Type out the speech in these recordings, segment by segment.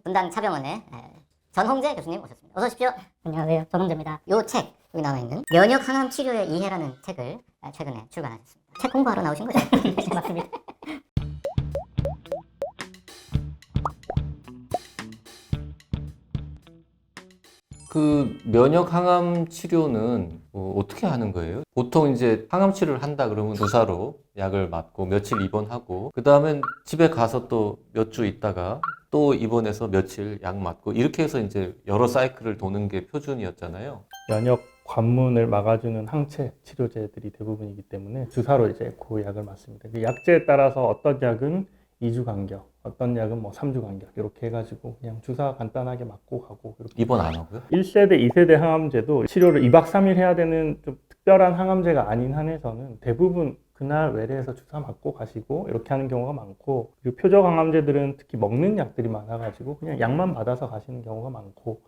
분당 차병원의 전홍재 교수님 오셨습니다. 어서 오십시오. 안녕하세요. 전홍재입니다. 요 책, 여기 나와 있는 면역 항암 치료의 이해라는 책을 최근에 출간하셨습니다. 책 공부하러 나오신 거죠? 네, 맞습니다. 그 면역 항암 치료는 어떻게 하는 거예요? 보통 이제 항암 치료를 한다 그러면 주사로 약을 맞고 며칠 입원하고 그 다음엔 집에 가서 또 몇 주 있다가 또 입원해서 며칠 약 맞고 이렇게 해서 이제 여러 사이클을 도는 게 표준이었잖아요. 면역 관문을 막아주는 항체 치료제들이 대부분이기 때문에 주사로 이제 그 약을 맞습니다. 그 약제에 따라서 어떤 약은 2주 간격, 어떤 약은 뭐 3주 간격 이렇게 해가지고 그냥 주사 간단하게 맞고 가고 이렇게. 입원 안 하고요? 1세대, 2세대 항암제도 치료를 2박 3일 해야 되는 좀 특별한 항암제가 아닌 한에서는 대부분 그날 외래에서 주사 맞고 가시고 이렇게 하는 경우가 많고, 그리고 표적 항암제들은 특히 먹는 약들이 많아가지고 그냥 약만 받아서 가시는 경우가 많고,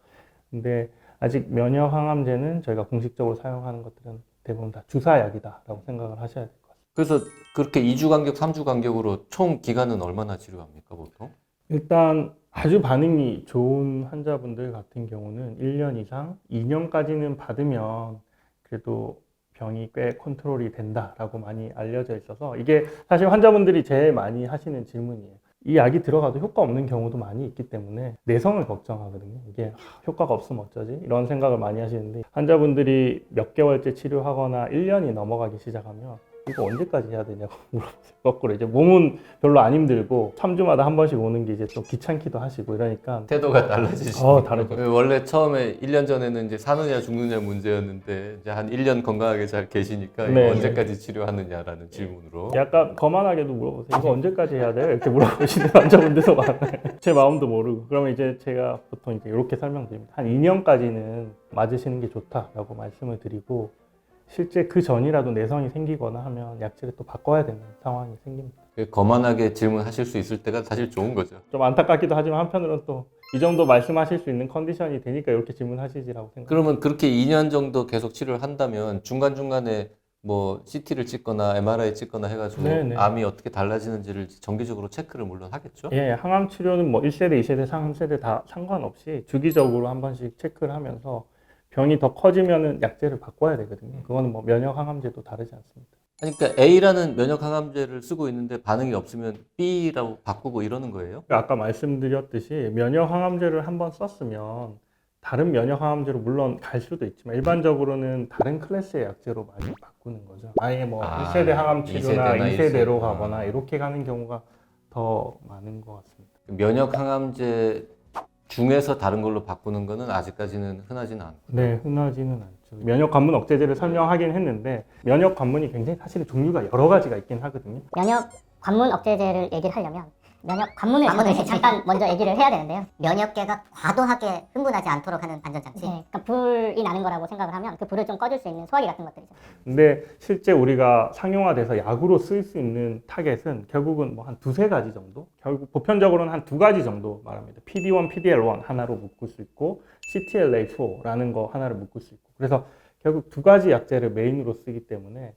근데 아직 면역 항암제는 저희가 공식적으로 사용하는 것들은 대부분 다 주사약이다라고 생각을 하셔야 될 것 같습니다. 그래서 그렇게 2주 간격, 3주 간격으로 총 기간은 얼마나 치료합니까, 보통? 일단 아주 반응이 좋은 환자분들 같은 경우는 1년 이상, 2년까지는 받으면 그래도 병이 꽤 컨트롤이 된다라고 많이 알려져 있어서, 이게 사실 환자분들이 제일 많이 하시는 질문이에요. 이 약이 들어가도 효과 없는 경우도 많이 있기 때문에 내성을 걱정하거든요. 이게 효과가 없으면 어쩌지? 이런 생각을 많이 하시는데, 환자분들이 몇 개월째 치료하거나 1년이 넘어가기 시작하면 이거 언제까지 해야 되냐고 물어보세요. 거꾸로 이제 몸은 별로 안 힘들고 3주마다 한 번씩 오는 게 이제 좀 귀찮기도 하시고 이러니까 태도가 달라지시죠. 다르죠. 원래 처음에 1년 전에는 이제 사느냐 죽느냐 문제였는데 이제 한 1년 건강하게 잘 계시니까 이거 네. 언제까지 치료하느냐라는 질문으로. 약간 거만하게도 물어보세요. 이거 언제까지 해야 돼요? 이렇게 물어보시는 환자분들도 많아요. 제 마음도 모르고. 그러면 이제 제가 보통 이제 이렇게 설명드립니다. 한 2년까지는 맞으시는 게 좋다라고 말씀을 드리고, 실제 그 전이라도 내성이 생기거나 하면 약제를 또 바꿔야 되는 상황이 생깁니다. 거만하게 질문하실 수 있을 때가 사실 좋은 거죠. 좀 안타깝기도 하지만 한편으로는 또 이 정도 말씀하실 수 있는 컨디션이 되니까 이렇게 질문하시지라고 생각합니다. 그러면 그렇게 2년 정도 계속 치료를 한다면 중간중간에 뭐 CT를 찍거나 MRI 찍거나 해가지고 네네. 암이 어떻게 달라지는지를 정기적으로 체크를 물론 하겠죠? 예, 항암 치료는 뭐 1세대, 2세대, 3세대 다 상관없이 주기적으로 한 번씩 체크를 하면서 병이 더 커지면은 약제를 바꿔야 되거든요. 그거는 뭐 면역 항암제도 다르지 않습니다. 아니, 그러니까 A라는 면역 항암제를 쓰고 있는데 반응이 없으면 B라고 바꾸고 이러는 거예요? 아까 말씀드렸듯이 면역 항암제를 한 번 썼으면 다른 면역 항암제로 물론 갈 수도 있지만 일반적으로는 다른 클래스의 약제로 많이 바꾸는 거죠. 아예 뭐 1세대 항암 치료나 2세대나 2세대로 가거나 이렇게 가는 경우가 더 많은 것 같습니다. 면역 항암제 중에서 다른 걸로 바꾸는 거는 아직까지는 흔하지는 않고. 네, 흔하지는 않죠. 면역 관문 억제제를 설명하긴 했는데 면역 관문이 굉장히 사실은 종류가 여러 가지가 있긴 하거든요. 면역 관문 억제제를 얘기를 하려면 면역 관문을 잠깐 먼저 얘기를 해야 되는데요. 면역계가 과도하게 흥분하지 않도록 하는 안전장치. 네, 그러니까 불이 나는 거라고 생각을 하면 그 불을 좀 꺼줄 수 있는 소화기 같은 것들이죠. 근데 실제 우리가 상용화돼서 약으로 쓸 수 있는 타겟은 결국은 뭐 한 두세 가지 정도? 결국 보편적으로는 한 두 가지 정도 말합니다. PD-1, PD-L1 하나로 묶을 수 있고 CTLA4라는 거 하나를 묶을 수 있고, 그래서 결국 두 가지 약제를 메인으로 쓰기 때문에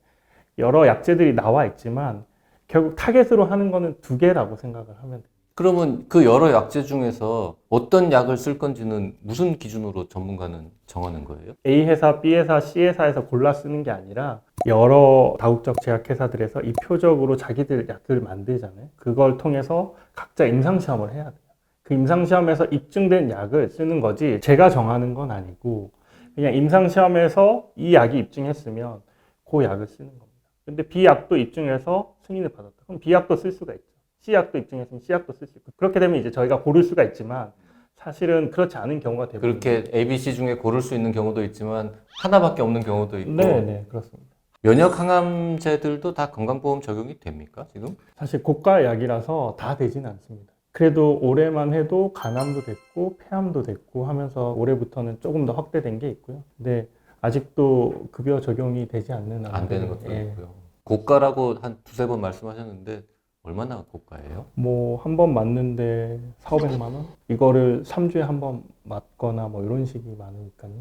여러 약제들이 나와 있지만 결국 타겟으로 하는 거는 두 개라고 생각을 하면 돼요. 그러면 그 여러 약제 중에서 어떤 약을 쓸 건지는 무슨 기준으로 전문가는 정하는 거예요? A 회사, B 회사, C 회사에서 골라 쓰는 게 아니라 여러 다국적 제약회사들에서 이 표적으로 자기들 약을 만들잖아요. 그걸 통해서 각자 임상시험을 해야 돼요. 그 임상시험에서 입증된 약을 쓰는 거지 제가 정하는 건 아니고, 그냥 임상시험에서 이 약이 입증했으면 그 약을 쓰는 겁니다. 근데 B 약도 입증해서 승인을 받았다. 그럼 B 약도 쓸 수가 있죠. C 약도 입증했으면 C 약도 쓸 수 있고, 그렇게 되면 이제 저희가 고를 수가 있지만 사실은 그렇지 않은 경우가 대부분. 그렇게 A, B, C 중에 고를 수 있는 경우도 있지만 하나밖에 없는 경우도 있고. 네, 그렇습니다. 면역 항암제들도 다 건강보험 적용이 됩니까, 지금? 사실 고가 약이라서 다 되지는 않습니다. 그래도 올해만 해도 간암도 됐고 폐암도 됐고 하면서 올해부터는 조금 더 확대된 게 있고요. 근데 아직도 급여 적용이 되지 않는 안 되는 것도 예. 있고요. 고가라고 한 두세 번 말씀하셨는데 얼마나 고가예요? 뭐 한 번 맞는데 4,500만 원? 이거를 3주에 한 번 맞거나 뭐 이런 식이 많으니까요.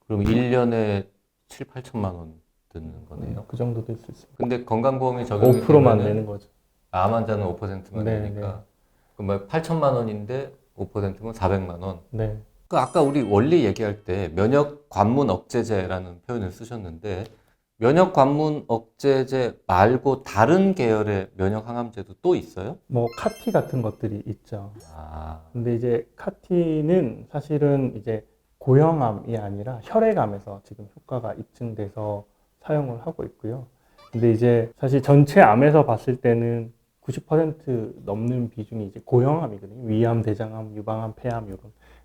그럼 1년에 7, 8천만 원 드는 거네요. 그 정도 될 수 있습니다. 근데 건강보험이 적용이 5%만 되면은 내는 거죠. 암 환자는 5%만 네, 내니까 그럼 8천만 원인데 5%면 400만 원. 네. 그 아까 우리 원리 얘기할 때 면역 관문 억제제라는 표현을 쓰셨는데 면역 관문 억제제 말고 다른 계열의 면역 항암제도 또 있어요? 뭐 카티 같은 것들이 있죠. 아, 근데 이제 카티는 사실은 이제 고형암이 아니라 혈액암에서 지금 효과가 입증돼서 사용을 하고 있고요. 근데 이제 사실 전체 암에서 봤을 때는 90% 넘는 비중이 이제 고형암이거든요. 위암, 대장암, 유방암, 폐암 이런.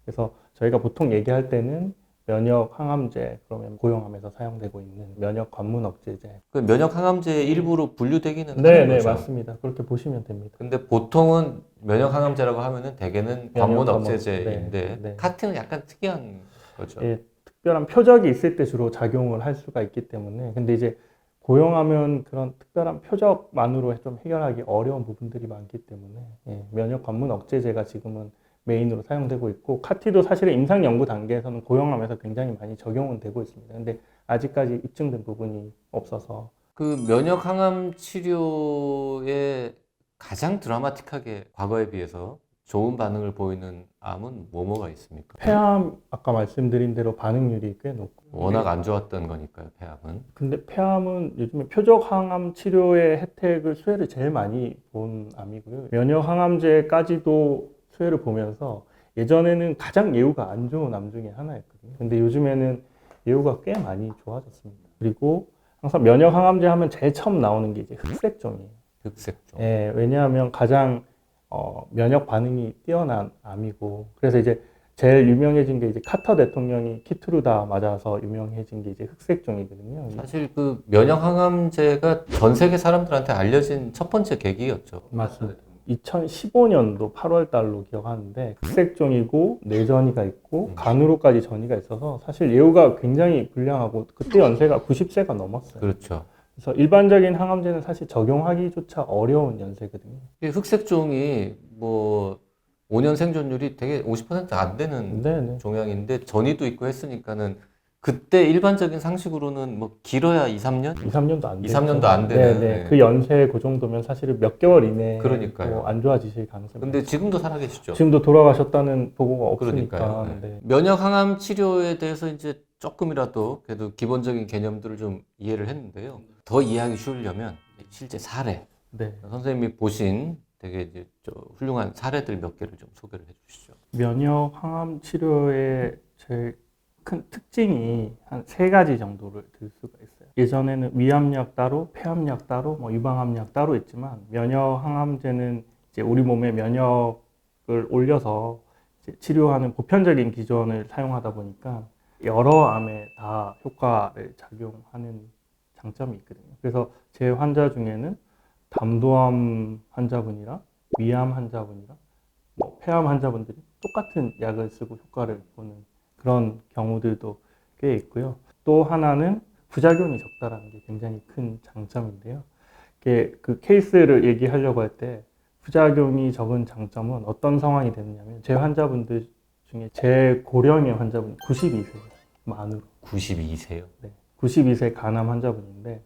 그래서 저희가 보통 얘기할 때는 면역 항암제 그러면 고형암에서 사용되고 있는 면역 관문 억제제. 그 면역 항암제의 일부로 분류되기는 네, 하는 네, 거죠. 맞습니다. 그렇게 보시면 됩니다. 근데 보통은 면역 항암제라고 하면은 대개는 관문 면역 억제제인데 네, 네. 카티는 약간 특이한 거죠. 예, 특별한 표적이 있을 때 주로 작용을 할 수가 있기 때문에 근데 이제 고형하면 그런 특별한 표적만으로 좀 해결하기 어려운 부분들이 많기 때문에 예, 면역 관문 억제제가 지금은 메인으로 사용되고 있고 카티도 사실은 임상 연구 단계에서는 고형암에서 굉장히 많이 적용은 되고 있습니다. 근데 아직까지 입증된 부분이 없어서 그 면역 항암 치료에 가장 드라마틱하게 과거에 비해서 좋은 반응을 보이는 암은 뭐가 있습니까? 폐암 아까 말씀드린 대로 반응률이 꽤 높고 워낙 안 좋았던 거니까요, 폐암은. 근데 폐암은 요즘에 표적 항암 치료의 혜택을 수혜를 제일 많이 본 암이고요. 면역 항암제까지도 수혜를 보면서 예전에는 가장 예후가 안 좋은 암 중에 하나였거든요. 근데 요즘에는 예후가 꽤 많이 좋아졌습니다. 그리고 항상 면역 항암제 하면 제일 처음 나오는 게 이제 흑색종이에요. 흑색종. 예, 왜냐하면 가장 면역 반응이 뛰어난 암이고 그래서 이제 제일 유명해진 게 이제 카터 대통령이 키트루다 맞아서 유명해진 게 이제 흑색종이거든요. 사실 그 면역 항암제가 전 세계 사람들한테 알려진 첫 번째 계기였죠. 맞습니다. 2015년도 8월 달로 기억하는데 흑색종이고 뇌전이가 있고 간으로까지 전이가 있어서 사실 예후가 굉장히 불량하고 그때 연세가 90세가 넘었어요. 그렇죠. 그래서 일반적인 항암제는 사실 적용하기조차 어려운 연세거든요. 이 흑색종이 뭐 5년 생존율이 되게 50%안 되는 네네. 종양인데 전이도 있고 했으니까는 그때 일반적인 상식으로는 뭐 길어야 2, 3년? 2, 3년도 안 2, 되죠. 3년도 안 되는. 네네. 네. 그 연세 그 정도면 사실은 몇 개월 이내에 그러니까요. 뭐안 좋아지실 가능성이 근데 지금도 살아계시죠. 지금도 돌아가셨다는 보고가 없으니까. 그러니까요. 네. 네. 면역 항암 치료에 대해서 이제 조금이라도 그래도 기본적인 개념들을 좀 이해를 했는데요. 더 이해하기 쉬우려면 실제 사례, 네. 선생님이 보신 되게 이제 훌륭한 사례들 몇 개를 좀 소개를 해주시죠. 면역 항암 치료의 제일 큰 특징이 한 3가지 정도를 들 수가 있어요. 예전에는 위암약 따로, 폐암약 따로, 뭐 유방암약 따로 있지만 면역 항암제는 이제 우리 몸의 면역을 올려서 이제 치료하는 보편적인 기전을 사용하다 보니까 여러 암에 다 효과를 작용하는 장점이 있거든요. 그래서 제 환자 중에는 담도암 환자분이랑 위암 환자분이랑 뭐 폐암 환자분들이 똑같은 약을 쓰고 효과를 보는 그런 경우들도 꽤 있고요. 또 하나는 부작용이 적다라는 게 굉장히 큰 장점인데요. 그 케이스를 얘기하려고 할 때 부작용이 적은 장점은 어떤 상황이 되느냐면 제 환자분들 중에 제 고령의 환자분 92세예요. 만으로. 92세요. 네, 92세 간암 환자분인데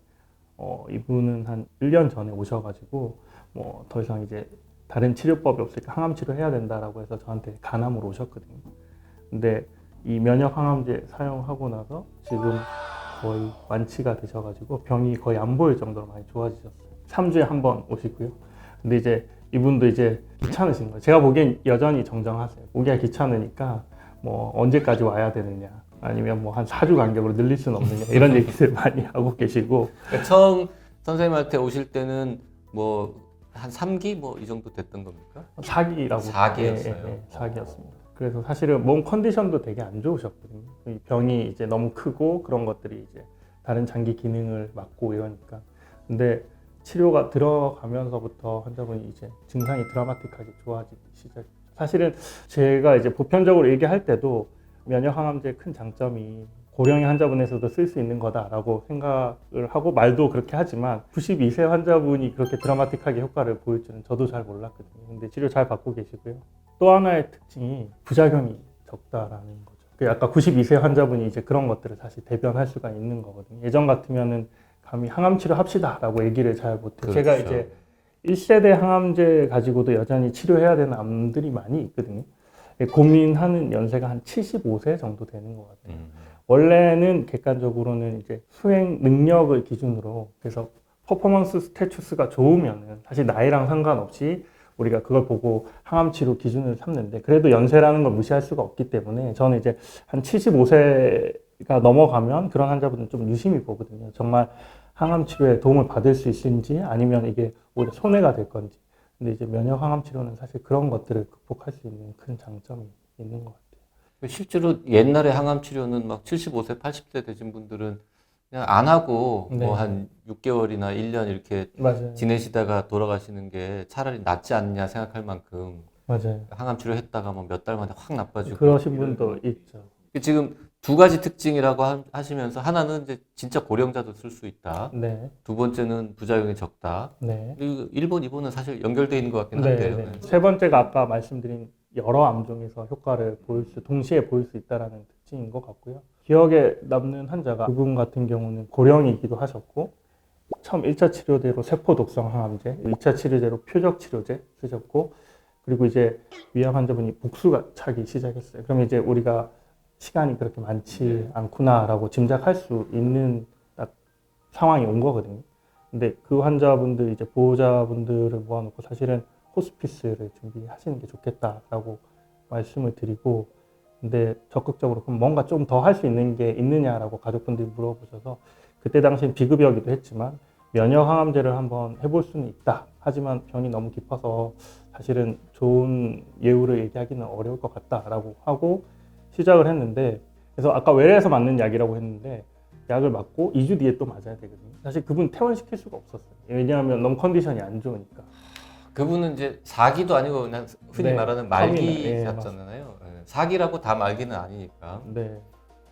이분은 한 1년 전에 오셔가지고 뭐 더 이상 이제 다른 치료법이 없으니까 항암 치료해야 된다라고 해서 저한테 간암으로 오셨거든요. 근데 이 면역 항암제 사용하고 나서 지금 거의 완치가 되셔가지고 병이 거의 안 보일 정도로 많이 좋아지셨어요. 3주에 한 번 오시고요. 근데 이제 이분도 이제 귀찮으신 거예요. 제가 보기엔 여전히 정정하세요. 오기가 귀찮으니까 뭐 언제까지 와야 되느냐 아니면 뭐 한 4주 간격으로 늘릴 수는 없느냐 이런 얘기들 많이 하고 계시고 그러니까 처음 선생님한테 오실 때는 뭐 한 3기 뭐 이 정도 됐던 겁니까? 4기라고 4기였어요. 4기였습니다. 그래서 사실은 몸 컨디션도 되게 안 좋으셨거든요. 이 병이 이제 너무 크고 그런 것들이 이제 다른 장기 기능을 막고 이러니까. 근데 치료가 들어가면서부터 환자분이 이제 증상이 드라마틱하게 좋아지기 시작. 사실은 제가 이제 보편적으로 얘기할 때도 면역 항암제의 큰 장점이 고령의 환자분에서도 쓸 수 있는 거다라고 생각을 하고 말도 그렇게 하지만 92세 환자분이 그렇게 드라마틱하게 효과를 보일 줄은 저도 잘 몰랐거든요. 근데 치료 잘 받고 계시고요. 또 하나의 특징이 부작용이 적다라는 거죠. 아까 92세 환자분이 이제 그런 것들을 사실 대변할 수가 있는 거거든요. 예전 같으면은 감히 항암 치료 합시다라고 얘기를 잘 못해요. 그렇죠. 제가 이제 1세대 항암제 가지고도 여전히 치료해야 되는 암들이 많이 있거든요. 고민하는 연세가 한 75세 정도 되는 것 같아요. 원래는 객관적으로는 이제 수행 능력을 기준으로, 그래서 퍼포먼스 스태투스가 좋으면은 사실 나이랑 상관없이 우리가 그걸 보고 항암 치료 기준을 삼는데, 그래도 연세라는 걸 무시할 수가 없기 때문에 저는 이제 한 75세가 넘어가면 그런 환자분들은 좀 유심히 보거든요. 정말 항암 치료에 도움을 받을 수 있는지, 아니면 이게 오히려 손해가 될 건지. 근데 이제 면역 항암 치료는 사실 그런 것들을 극복할 수 있는 큰 장점이 있는 것 같아요. 실제로 옛날에 항암 치료는 막 75세, 80세 되신 분들은 그냥 안 하고 네. 뭐 한 6개월이나 1년 이렇게 맞아요. 지내시다가 돌아가시는 게 차라리 낫지 않냐 생각할 만큼 맞아요. 항암 치료 했다가 뭐 몇 달 만에 확 나빠지고 그러신 분도 있죠. 지금 두 가지 특징이라고 하시면서 하나는 이제 진짜 고령자도 쓸 수 있다. 네. 두 번째는 부작용이 적다. 네. 그리고 1번, 2번은 사실 연결되어 있는 것 같긴 네, 한데요. 네. 세 번째가 아까 말씀드린 여러 암종에서 효과를 동시에 보일 수 있다는 특징인 것 같고요. 기억에 남는 환자가, 그분 같은 경우는 고령이기도 하셨고, 처음 1차 치료제로 세포 독성 항암제, 2차 치료제로 표적 치료제 쓰셨고, 그리고 이제 위암 환자분이 복수가 차기 시작했어요. 그럼 이제 우리가 시간이 그렇게 많지 않구나라고 짐작할 수 있는 딱 상황이 온 거거든요. 근데 그 환자분들, 이제 보호자분들을 모아놓고 사실은 호스피스를 준비하시는 게 좋겠다라고 말씀을 드리고, 근데 적극적으로 그럼 뭔가 좀 더 할 수 있는 게 있느냐라고 가족분들이 물어보셔서, 그때 당시엔 비급여이기도 했지만 면역 항암제를 한번 해볼 수는 있다. 하지만 병이 너무 깊어서 사실은 좋은 예후를 얘기하기는 어려울 것 같다라고 하고 시작을 했는데, 그래서 아까 외래에서 맞는 약이라고 했는데 약을 맞고 2주 뒤에 또 맞아야 되거든요. 사실 그분 퇴원시킬 수가 없었어요. 왜냐하면 너무 컨디션이 안 좋으니까. 그분은 이제 4기도 아니고 그냥 흔히 네, 말하는 말기셨잖아요. 네, 4기라고 다 말기는 아니니까. 네.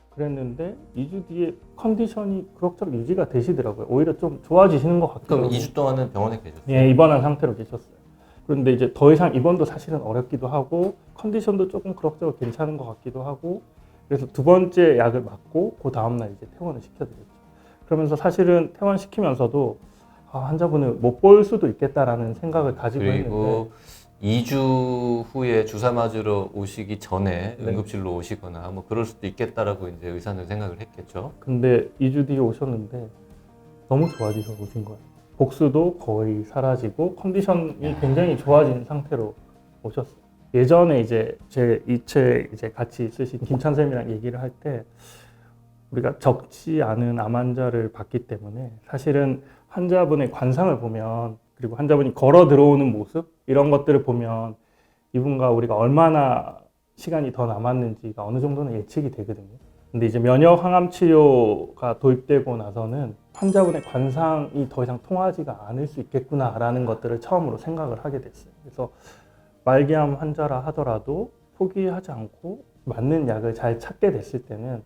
그랬는데 2주 뒤에 컨디션이 그럭저럭 유지가 되시더라고요. 오히려 좀 좋아지시는 것 같기도 그럼 하고. 2주 동안은 병원에 계셨어요? 예, 입원한 상태로 계셨어요. 그런데 이제 더 이상 입원도 사실은 어렵기도 하고, 컨디션도 조금 그럭저럭 괜찮은 것 같기도 하고, 그래서 두 번째 약을 맞고 그 다음날 이제 퇴원을 시켜드렸죠. 그러면서 사실은 퇴원시키면서도 환자분을 못 볼 수도 있겠다라는 생각을 가지고 그리고 했는데, 2주 후에 주사 맞으러 오시기 전에 네. 응급실로 오시거나 뭐 그럴 수도 있겠다라고 이제 의사는 생각을 했겠죠. 근데 2주 뒤에 오셨는데 너무 좋아지셔서 오신 거예요. 복수도 거의 사라지고 컨디션이 굉장히 좋아진 상태로 오셨어요. 예전에 이제 제 이체 이제 같이 쓰신 김찬 쌤이랑 얘기를 할 때, 우리가 적지 않은 암 환자를 봤기 때문에 사실은 환자분의 관상을 보면, 그리고 환자분이 걸어 들어오는 모습, 이런 것들을 보면 이분과 우리가 얼마나 시간이 더 남았는지가 어느 정도는 예측이 되거든요. 근데 이제 면역 항암 치료가 도입되고 나서는 환자분의 관상이 더 이상 통하지가 않을 수 있겠구나라는 것들을 처음으로 생각을 하게 됐어요. 그래서 말기암 환자라 하더라도 포기하지 않고 맞는 약을 잘 찾게 됐을 때는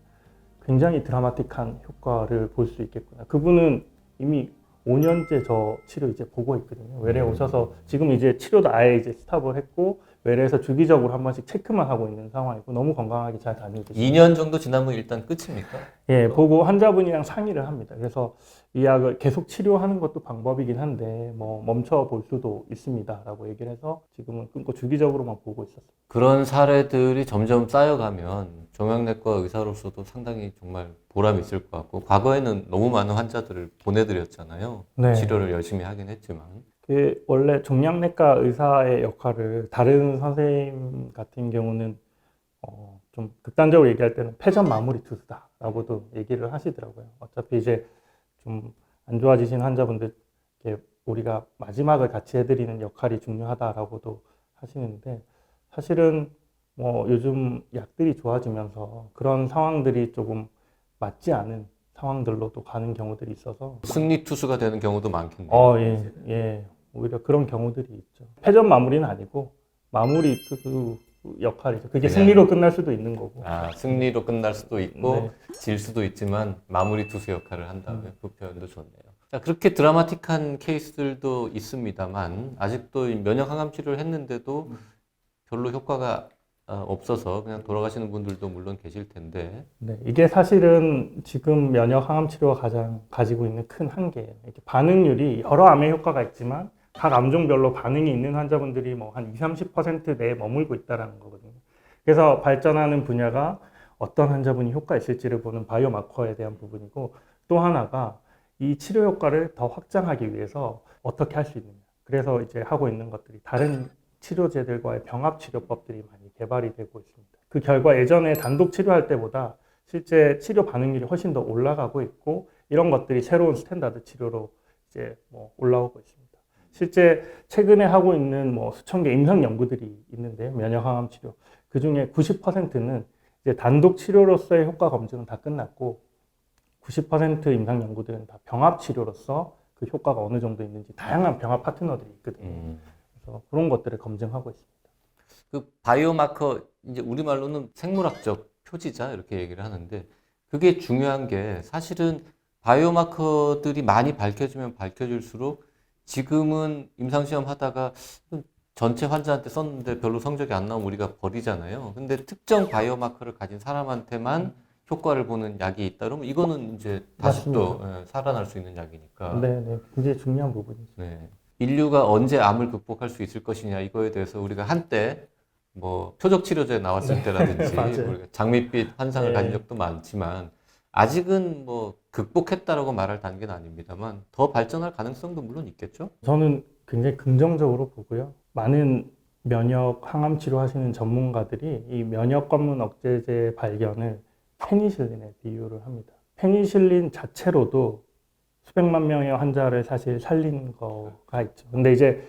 굉장히 드라마틱한 효과를 볼 수 있겠구나. 그분은 이미 5년째 저 치료 이제 보고 있거든요. 외래 오셔서 지금 이제 치료도 아예 이제 스탑을 했고, 외래에서 주기적으로 한 번씩 체크만 하고 있는 상황이고, 너무 건강하게 잘 다니고 계십니다. 2년 정도 지나면 일단 끝입니까? 예, 보고 환자분이랑 상의를 합니다. 그래서 이 약을 계속 치료하는 것도 방법이긴 한데 뭐 멈춰 볼 수도 있습니다라고 얘기를 해서 지금은 끊고 주기적으로만 보고 있었어요. 그런 사례들이 점점 쌓여가면 종양내과 의사로서도 상당히 정말 보람이 있을 것 같고, 과거에는 너무 많은 환자들을 보내드렸잖아요. 네. 치료를 열심히 하긴 했지만. 그 원래 종양내과 의사의 역할을 다른 선생님 같은 경우는 좀 극단적으로 얘기할 때는 패전 마무리 투수다라고도 얘기를 하시더라고요. 어차피 이제 좀 안 좋아지신 환자분들 우리가 마지막을 같이 해드리는 역할이 중요하다라고도 하시는데, 사실은 뭐 요즘 약들이 좋아지면서 그런 상황들이 조금 맞지 않은 상황들로도 가는 경우들이 있어서 승리 투수가 되는 경우도 많겠네요. 예. 오히려 그런 경우들이 있죠. 패전 마무리는 아니고 마무리 투수 역할이죠. 그게 그냥- 승리로 끝날 수도 있는 거고. 승리로 끝날 수도 있고 네. 질 수도 있지만 마무리 투수 역할을 한다면 그 표현도 좋네요. 자, 그렇게 드라마틱한 케이스들도 있습니다만 아직도 이 면역 항암 치료를 했는데도 별로 효과가 없어서 그냥 돌아가시는 분들도 물론 계실 텐데, 네, 이게 사실은 지금 면역 항암 치료가 가장 가지고 있는 큰 한계예요. 이렇게 반응률이 여러 암에 효과가 있지만 각 암종별로 반응이 있는 환자분들이 뭐 한 20, 30% 내에 머물고 있다는 거거든요. 그래서 발전하는 분야가 어떤 환자분이 효과 있을지를 보는 바이오마커에 대한 부분이고, 또 하나가 이 치료 효과를 더 확장하기 위해서 어떻게 할 수 있느냐. 그래서 이제 하고 있는 것들이 다른 치료제들과의 병합 치료법들이 많이 개발이 되고 있습니다. 그 결과 예전에 단독 치료할 때보다 실제 치료 반응률이 훨씬 더 올라가고 있고, 이런 것들이 새로운 스탠다드 치료로 이제 뭐 올라오고 있습니다. 실제 최근에 하고 있는 뭐 수천 개 임상 연구들이 있는데, 면역 항암 치료 그 중에 90%는 이제 단독 치료로서의 효과 검증은 다 끝났고, 90% 임상 연구들은 다 병합 치료로서 그 효과가 어느 정도 있는지 다양한 병합 파트너들이 있거든요. 그래서 그런 것들을 검증하고 있습니다. 그 바이오마커, 이제 우리말로는 생물학적 표지자 이렇게 얘기를 하는데, 그게 중요한 게 사실은 바이오마커들이 많이 밝혀지면 밝혀질수록 지금은 임상시험 하다가 전체 환자한테 썼는데 별로 성적이 안 나오면 우리가 버리잖아요. 근데 특정 바이오마커를 가진 사람한테만 효과를 보는 약이 있다 그러면 이거는 이제 다시 또 살아날 수 있는 약이니까. 네, 굉장히 중요한 부분이죠. 네. 인류가 언제 암을 극복할 수 있을 것이냐 이거에 대해서 우리가 한때 뭐 표적 치료제 나왔을 때라든지 맞아요. 우리가 장밋빛 환상을 네. 가진 적도 많지만 아직은 뭐 극복했다라고 말할 단계는 아닙니다만 더 발전할 가능성도 물론 있겠죠. 저는 굉장히 긍정적으로 보고요. 많은 면역 항암 치료하시는 전문가들이 이 면역 관문 억제제 발견을 페니실린에 비유를 합니다. 페니실린 자체로도 수백만 명의 환자를 사실 살린 거가 있죠. 근데 이제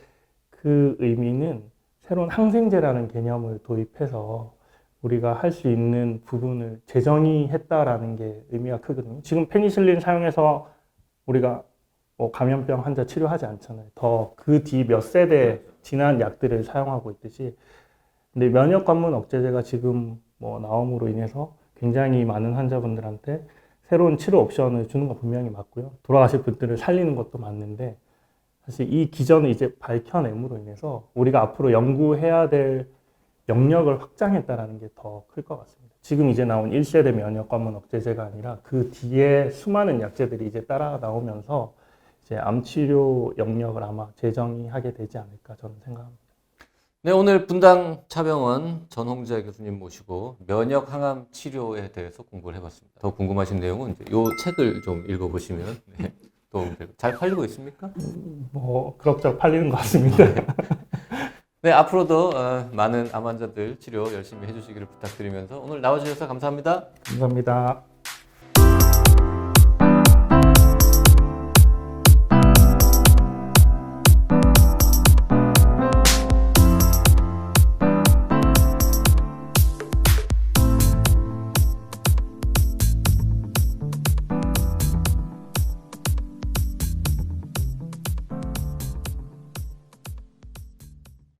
그 의미는 새로운 항생제라는 개념을 도입해서 우리가 할 수 있는 부분을 재정의했다라는 게 의미가 크거든요. 지금 페니실린 사용해서 우리가 뭐 감염병 환자 치료하지 않잖아요. 더 그 뒤 몇 세대 지난 약들을 사용하고 있듯이. 근데 면역 관문 억제제가 지금 뭐 나옴으로 인해서 굉장히 많은 환자분들한테 새로운 치료 옵션을 주는 건 분명히 맞고요. 돌아가실 분들을 살리는 것도 맞는데, 사실 이 기전을 이제 밝혀냄으로 인해서 우리가 앞으로 연구해야 될 영역을 확장했다라는 게 더 클 것 같습니다. 지금 이제 나온 1세대 면역 관문 억제제가 아니라 그 뒤에 수많은 약제들이 이제 따라 나오면서 이제 암 치료 영역을 아마 재정의하게 되지 않을까 저는 생각합니다. 네, 오늘 분당 차병원 전홍재 교수님 모시고 면역 항암 치료에 대해서 공부를 해봤습니다. 더 궁금하신 내용은 이제 이 책을 좀 읽어보시면 네, 도움이 되고. 잘 팔리고 있습니까? 뭐 그럭저럭 팔리는 것 같습니다. 네, 앞으로도 많은 암 환자들 치료 열심히 해주시기를 부탁드리면서 오늘 나와주셔서 감사합니다. 감사합니다.